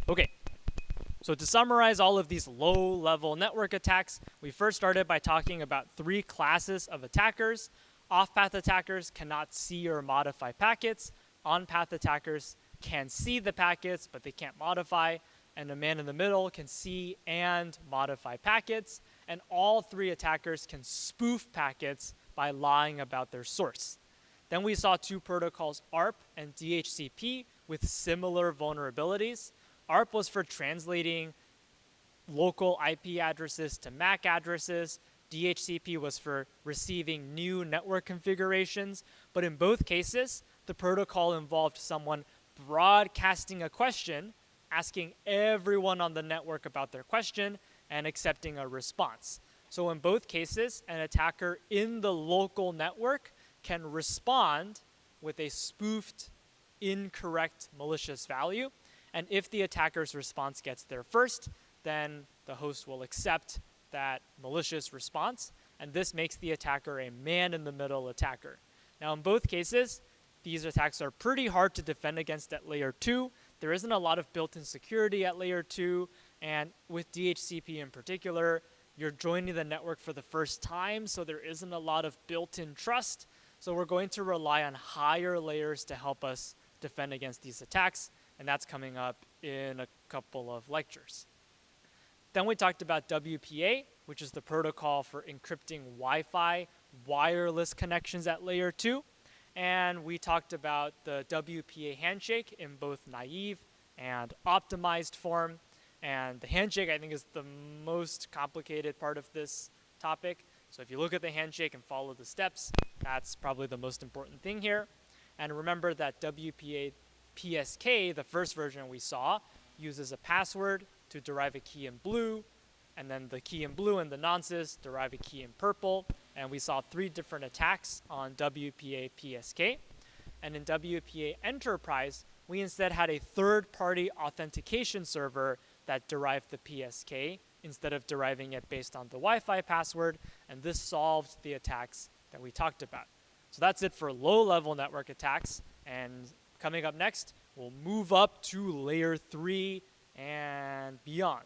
Okay, so to summarize all of these low-level network attacks, we first started by talking about 3 classes of attackers. Off-path attackers cannot see or modify packets. On-path attackers can see the packets, but they can't modify. And a man in the middle can see and modify packets. And all 3 attackers can spoof packets by lying about their source. Then we saw 2 protocols, ARP and DHCP, with similar vulnerabilities. ARP was for translating local IP addresses to MAC addresses. DHCP was for receiving new network configurations. But in both cases, the protocol involved someone broadcasting a question, asking everyone on the network about their question, and accepting a response. So in both cases, an attacker in the local network can respond with a spoofed, incorrect, malicious value. And if the attacker's response gets there first, then the host will accept that malicious response, and this makes the attacker a man-in-the-middle attacker. Now, in both cases, these attacks are pretty hard to defend against at layer 2. There isn't a lot of built-in security at layer 2, and with DHCP in particular, you're joining the network for the first time, so there isn't a lot of built-in trust. So we're going to rely on higher layers to help us defend against these attacks, and that's coming up in a couple of lectures. Then we talked about WPA, which is the protocol for encrypting Wi-Fi wireless connections at layer 2. And we talked about the WPA handshake in both naive and optimized form. And the handshake, I think, is the most complicated part of this topic. So if you look at the handshake and follow the steps, that's probably the most important thing here. And remember that WPA PSK, the first version we saw, uses a password to derive a key in blue, and then the key in blue and the nonces derive a key in purple. And we saw 3 different attacks on WPA PSK. And in WPA Enterprise, we instead had a third-party authentication server that derived the PSK instead of deriving it based on the Wi-Fi password, and this solved the attacks that we talked about. So that's it for low-level network attacks, and coming up next, we'll move up to layer 3 and beyond.